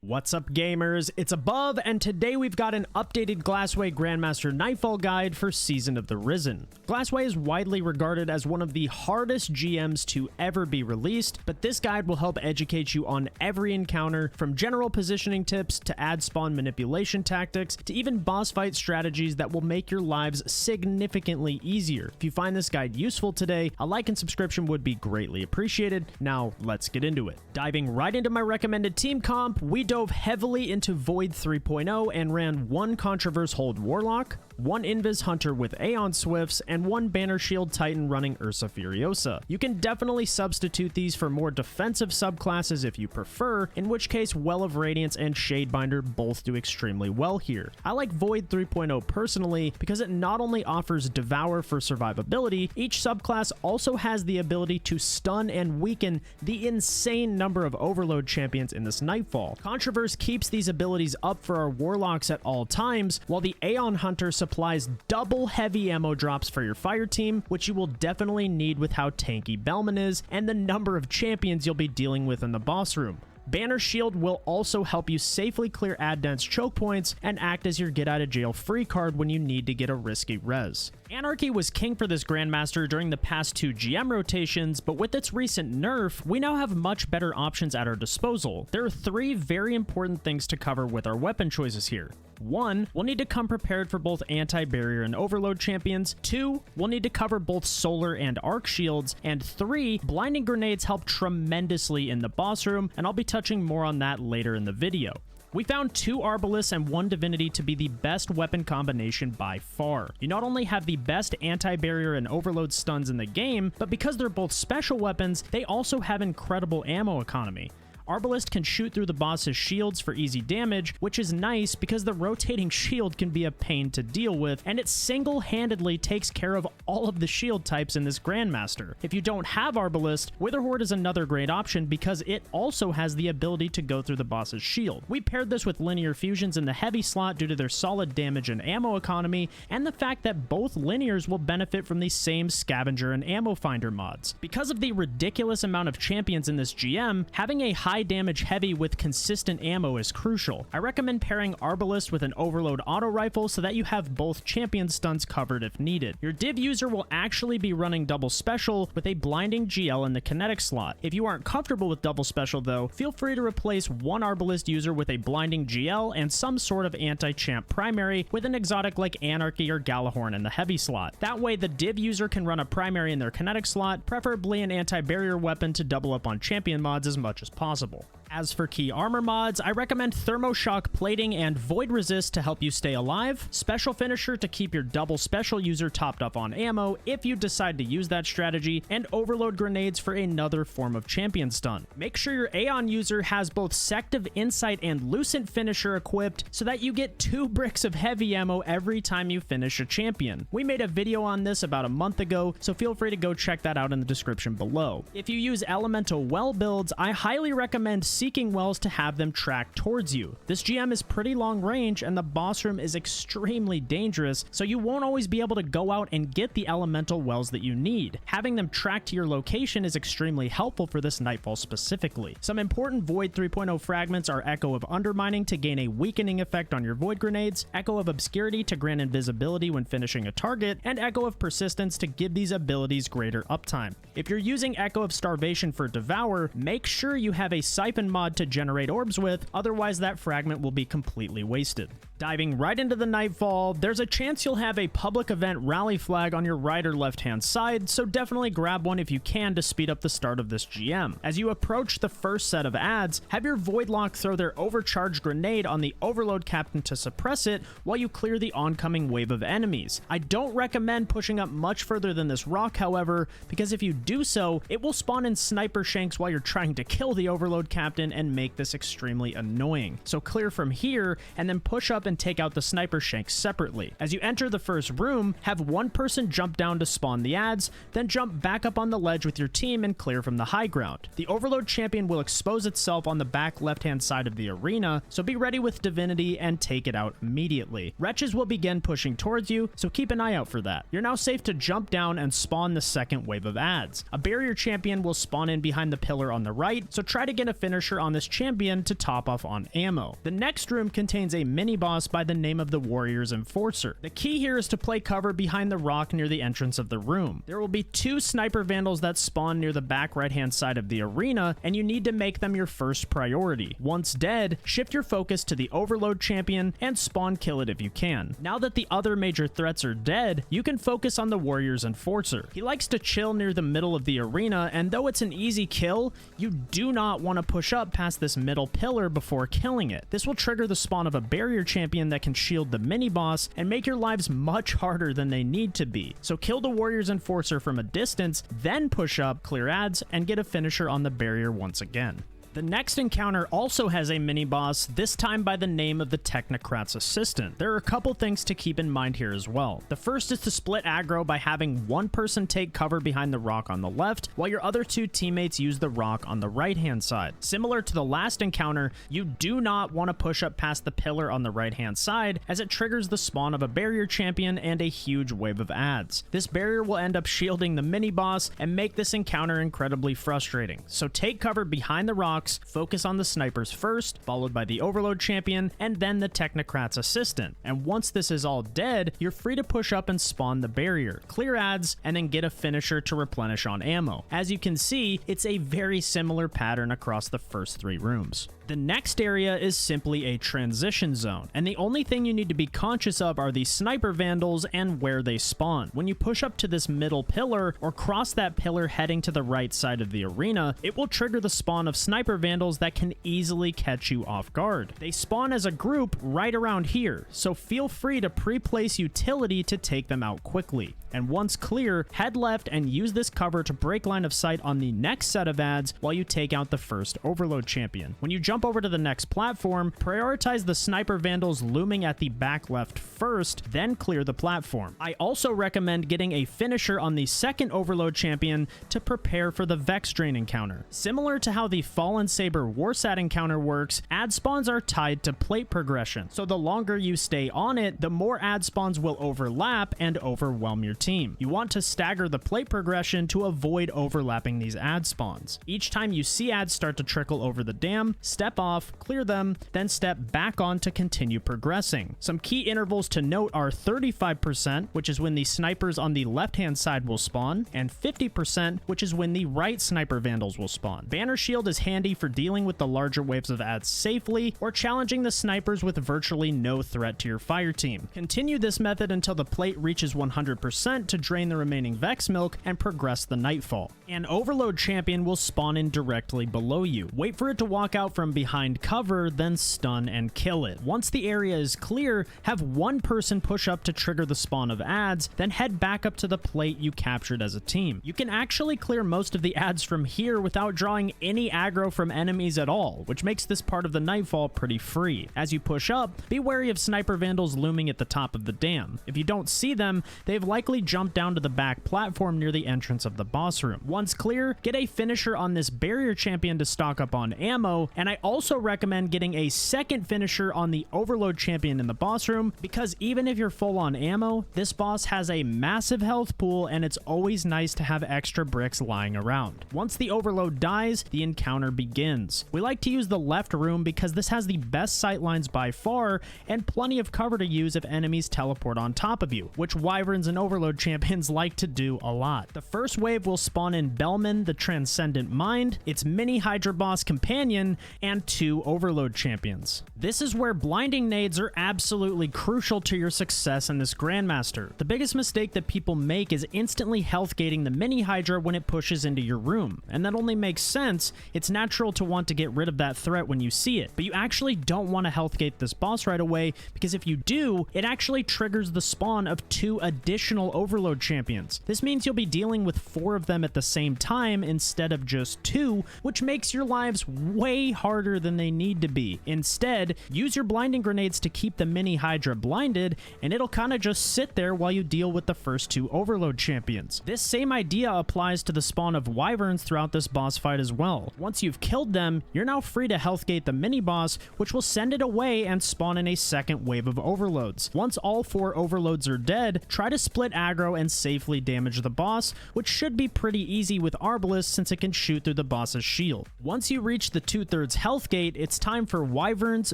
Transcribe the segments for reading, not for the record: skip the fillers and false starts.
What's up, gamers? It's Above, and today we've got an updated Glassway Grandmaster Nightfall guide for Season of the Risen. Glassway is widely regarded as one of the hardest GMs to ever be released, but this guide will help educate you on every encounter, from general positioning tips to ad spawn manipulation tactics to even boss fight strategies that will make your lives significantly easier. If you find this guide useful today, a like and subscription would be greatly appreciated. Now, let's get into it. Diving right into my recommended team comp, we dove heavily into Void 3.0 and ran one Controverse Hold Warlock, one Invis Hunter with Aeon Swifts, and one Banner Shield Titan running Ursa Furiosa. You can definitely substitute these for more defensive subclasses if you prefer, in which case Well of Radiance and Shadebinder both do extremely well here. I like Void 3.0 personally because it not only offers Devour for survivability, each subclass also has the ability to stun and weaken the insane number of Overload champions in this Nightfall. Controverse keeps these abilities up for our Warlocks at all times, while the Aeon Hunter supplies double heavy ammo drops for your fire team, which you will definitely need with how tanky Bellman is and the number of champions you'll be dealing with in the boss room. Banner Shield will also help you safely clear ad dense choke points and act as your get out of jail free card when you need to get a risky res. Anarchy was king for this Grandmaster during the past two GM rotations, but with its recent nerf, we now have much better options at our disposal. There are three very important things to cover with our weapon choices here. 1, we'll need to come prepared for both anti-barrier and overload champions. 2, we'll need to cover both solar and arc shields. And 3, blinding grenades help tremendously in the boss room, and I'll be touching more on that later in the video. We found 2 Arbalists and 1 Divinity to be the best weapon combination by far. You not only have the best anti-barrier and overload stuns in the game, but because they're both special weapons, they also have incredible ammo economy. Arbalist can shoot through the boss's shields for easy damage, which is nice because the rotating shield can be a pain to deal with, and it single-handedly takes care of all of the shield types in this Grandmaster. If you don't have Arbalist, Witherhoard is another great option because it also has the ability to go through the boss's shield. We paired this with linear fusions in the heavy slot due to their solid damage and ammo economy, and the fact that both linears will benefit from the same scavenger and ammo finder mods. Because of the ridiculous amount of champions in this GM, having a high damage heavy with consistent ammo is crucial. I recommend pairing Arbalist with an Overload auto rifle so that you have both champion stunts covered if needed. Your div user will actually be running double special with a blinding GL in the kinetic slot. If you aren't comfortable with double special though, feel free to replace one Arbalist user with a blinding GL and some sort of anti-champ primary with an exotic like Anarchy or Galahorn in the heavy slot. That way the div user can run a primary in their kinetic slot, preferably an anti-barrier weapon to double up on champion mods as much as possible. As for key armor mods, I recommend Thermoshock Plating and Void Resist to help you stay alive, Special Finisher to keep your double special user topped up on ammo if you decide to use that strategy, and Overload Grenades for another form of champion stun. Make sure your Aeon user has both Sect of Insight and Lucent Finisher equipped so that you get 2 bricks of heavy ammo every time you finish a champion. We made a video on this about a month ago, so feel free to go check that out in the description below. If you use Elemental Well builds, I highly recommend seeking wells to have them track towards you. This GM is pretty long range and the boss room is extremely dangerous, so you won't always be able to go out and get the elemental wells that you need. Having them track to your location is extremely helpful for this Nightfall specifically. Some important Void 3.0 fragments are Echo of Undermining to gain a weakening effect on your Void grenades, Echo of Obscurity to grant invisibility when finishing a target, and Echo of Persistence to give these abilities greater uptime. If you're using Echo of Starvation for Devour, make sure you have a Siphon mod to generate orbs with, otherwise that fragment will be completely wasted. Diving right into the Nightfall, there's a chance you'll have a public event rally flag on your right or left hand side, so definitely grab one if you can to speed up the start of this GM. As you approach the first set of ads, have your Voidlock throw their overcharged grenade on the Overload Captain to suppress it while you clear the oncoming wave of enemies. I don't recommend pushing up much further than this rock, however, because if you do so, it will spawn in sniper shanks while you're trying to kill the Overload Captain and make this extremely annoying. So clear from here and then push up and take out the sniper shanks separately. As you enter the first room, have one person jump down to spawn the ads, then jump back up on the ledge with your team and clear from the high ground. The Overload champion will expose itself on the back left-hand side of the arena, so be ready with Divinity and take it out immediately. Wretches will begin pushing towards you, so keep an eye out for that. You're now safe to jump down and spawn the second wave of ads. A barrier champion will spawn in behind the pillar on the right, so try to get a finisher finisher on this champion to top off on ammo. The next room contains a mini-boss by the name of the Warrior's Enforcer. The key here is to play cover behind the rock near the entrance of the room. There will be 2 sniper vandals that spawn near the back right-hand side of the arena, and you need to make them your first priority. Once dead, shift your focus to the Overload champion and spawn kill it if you can. Now that the other major threats are dead, you can focus on the Warrior's Enforcer. He likes to chill near the middle of the arena, and though it's an easy kill, you do not want to push up past this middle pillar before killing it. This will trigger the spawn of a barrier champion that can shield the mini-boss and make your lives much harder than they need to be. So kill the Warrior's Enforcer from a distance, then push up, clear ads, and get a finisher on the barrier once again. The next encounter also has a mini-boss, this time by the name of the Technocrat's Assistant. There are a couple things to keep in mind here as well. The first is to split aggro by having one person take cover behind the rock on the left, while your other 2 teammates use the rock on the right-hand side. Similar to the last encounter, you do not want to push up past the pillar on the right-hand side, as it triggers the spawn of a barrier champion and a huge wave of ads. This barrier will end up shielding the mini-boss and make this encounter incredibly frustrating. So take cover behind the rock, focus on the snipers first, followed by the Overload champion, and then the Technocrat's Assistant. And once this is all dead, you're free to push up and spawn the barrier, clear ads, and then get a finisher to replenish on ammo. As you can see, it's a very similar pattern across the first 3 rooms. The next area is simply a transition zone, and the only thing you need to be conscious of are the sniper vandals and where they spawn. When you push up to this middle pillar or cross that pillar heading to the right side of the arena, it will trigger the spawn of sniper vandals that can easily catch you off guard. They spawn as a group right around here, so feel free to pre-place utility to take them out quickly. And once clear, head left and use this cover to break line of sight on the next set of ads while you take out the first Overload champion. When you jump over to the next platform, prioritize the sniper vandals looming at the back left first, then clear the platform. I also recommend getting a finisher on the second Overload champion to prepare for the Vex Drain encounter. Similar to how the Fallen Saber Warsat encounter works, ad spawns are tied to plate progression, so the longer you stay on it, the more ad spawns will overlap and overwhelm your team. You want to stagger the plate progression to avoid overlapping these ad spawns. Each time you see ads start to trickle over the dam, step off, clear them, then step back on to continue progressing. Some key intervals to note are 35%, which is when the snipers on the left-hand side will spawn, and 50%, which is when the right sniper vandals will spawn. Banner Shield is handy for dealing with the larger waves of ads safely, or challenging the snipers with virtually no threat to your fire team. Continue this method until the plate reaches 100% to drain the remaining Vex Milk and progress the Nightfall. An Overload champion will spawn in directly below you. Wait for it to walk out from behind cover, then stun and kill it. Once the area is clear, have one person push up to trigger the spawn of ads, then head back up to the plate you captured as a team. You can actually clear most of the ads from here without drawing any aggro from enemies at all, which makes this part of the Nightfall pretty free. As you push up, be wary of sniper vandals looming at the top of the dam. If you don't see them, they've likely jumped down to the back platform near the entrance of the boss room. Once clear, get a finisher on this barrier champion to stock up on ammo, and I also recommend getting a second finisher on the Overload champion in the boss room, because even if you're full on ammo, this boss has a massive health pool and it's always nice to have extra bricks lying around. Once the Overload dies, the encounter begins. We like to use the left room because this has the best sight lines by far and plenty of cover to use if enemies teleport on top of you, which Wyverns and Overload champions like to do a lot. The first wave will spawn in Bellman, the Transcendent Mind, its mini Hydra boss companion, and 2 Overload champions. This is where blinding nades are absolutely crucial to your success in this Grandmaster. The biggest mistake that people make is instantly health gating the mini Hydra when it pushes into your room, and that only makes sense. It's natural to want to get rid of that threat when you see it, but you actually don't want to health gate this boss right away, because if you do, it actually triggers the spawn of 2 additional Overload champions. This means you'll be dealing with 4 of them at the same time instead of just 2, which makes your lives way harder than they need to be. Instead, use your blinding grenades to keep the mini Hydra blinded, and it'll kind of just sit there while you deal with the first 2 Overload champions. This same idea applies to the spawn of Wyverns throughout this boss fight as well. Once you've killed them, you're now free to health gate the mini boss, which will send it away and spawn in a second wave of Overloads. Once all 4 Overloads are dead, try to split aggro and safely damage the boss, which should be pretty easy with Arbalest since it can shoot through the boss's shield. Once you reach the 2/3 health gate, it's time for Wyverns,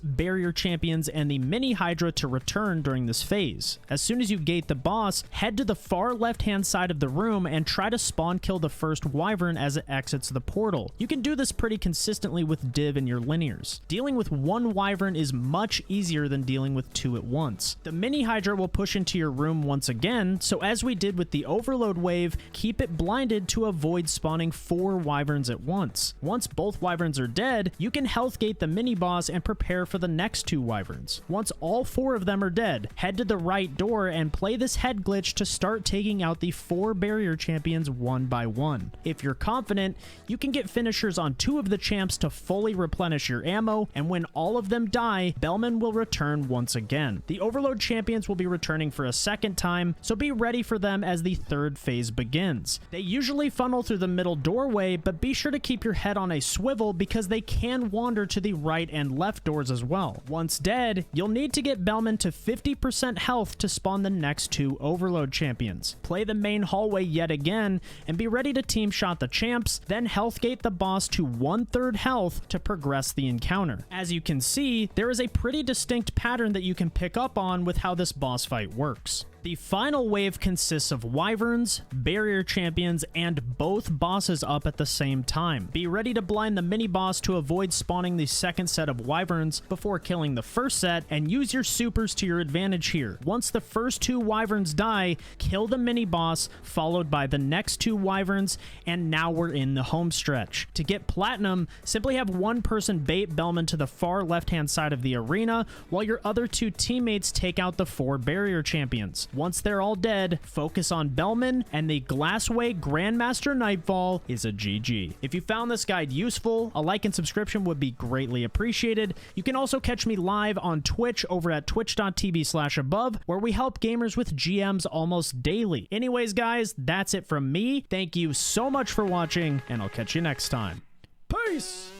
Barrier Champions, and the Mini Hydra to return during this phase. As soon as you gate the boss, head to the far left-hand side of the room and try to spawn kill the first Wyvern as it exits the portal. You can do this pretty consistently with Div in your linears. Dealing with one Wyvern is much easier than dealing with two at once. The Mini Hydra will push into your room once again, so as we did with the Overload wave, keep it blinded to avoid spawning 4 Wyverns at once. Once both Wyverns are dead, you can health gate the mini boss and prepare for the next 2 Wyverns. Once all 4 of them are dead, head to the right door and play this head glitch to start taking out the 4 barrier champions one by one. If you're confident, you can get finishers on 2 of the champs to fully replenish your ammo, and when all of them die, Bellman will return once again. The Overload champions will be returning for a second time, so be ready for them as the 3rd phase begins. They usually funnel through the middle doorway, but be sure to keep your head on a swivel because they can wander to the right and left doors as well. Once dead, you'll need to get Bellman to 50% health to spawn the next 2 Overload champions. Play the main hallway yet again, and be ready to team shot the champs, then health gate the boss to 1/3 health to progress the encounter. As you can see, there is a pretty distinct pattern that you can pick up on with how this boss fight works. The final wave consists of Wyverns, Barrier Champions, and both bosses up at the same time. Be ready to blind the mini-boss to avoid spawning the second set of Wyverns before killing the first set, and use your supers to your advantage here. Once the first 2 Wyverns die, kill the mini-boss, followed by the next 2 Wyverns, and now we're in the home stretch. To get Platinum, simply have one person bait Bellman to the far left-hand side of the arena, while your other 2 teammates take out the 4 Barrier Champions. Once they're all dead, focus on Bellman, and the Glassway Grandmaster Nightfall is a GG. If you found this guide useful, a like and subscription would be greatly appreciated. You can also catch me live on Twitch over at twitch.tv/above, where we help gamers with GMs almost daily. Anyways, guys, that's it from me. Thank you so much for watching, and I'll catch you next time. Peace!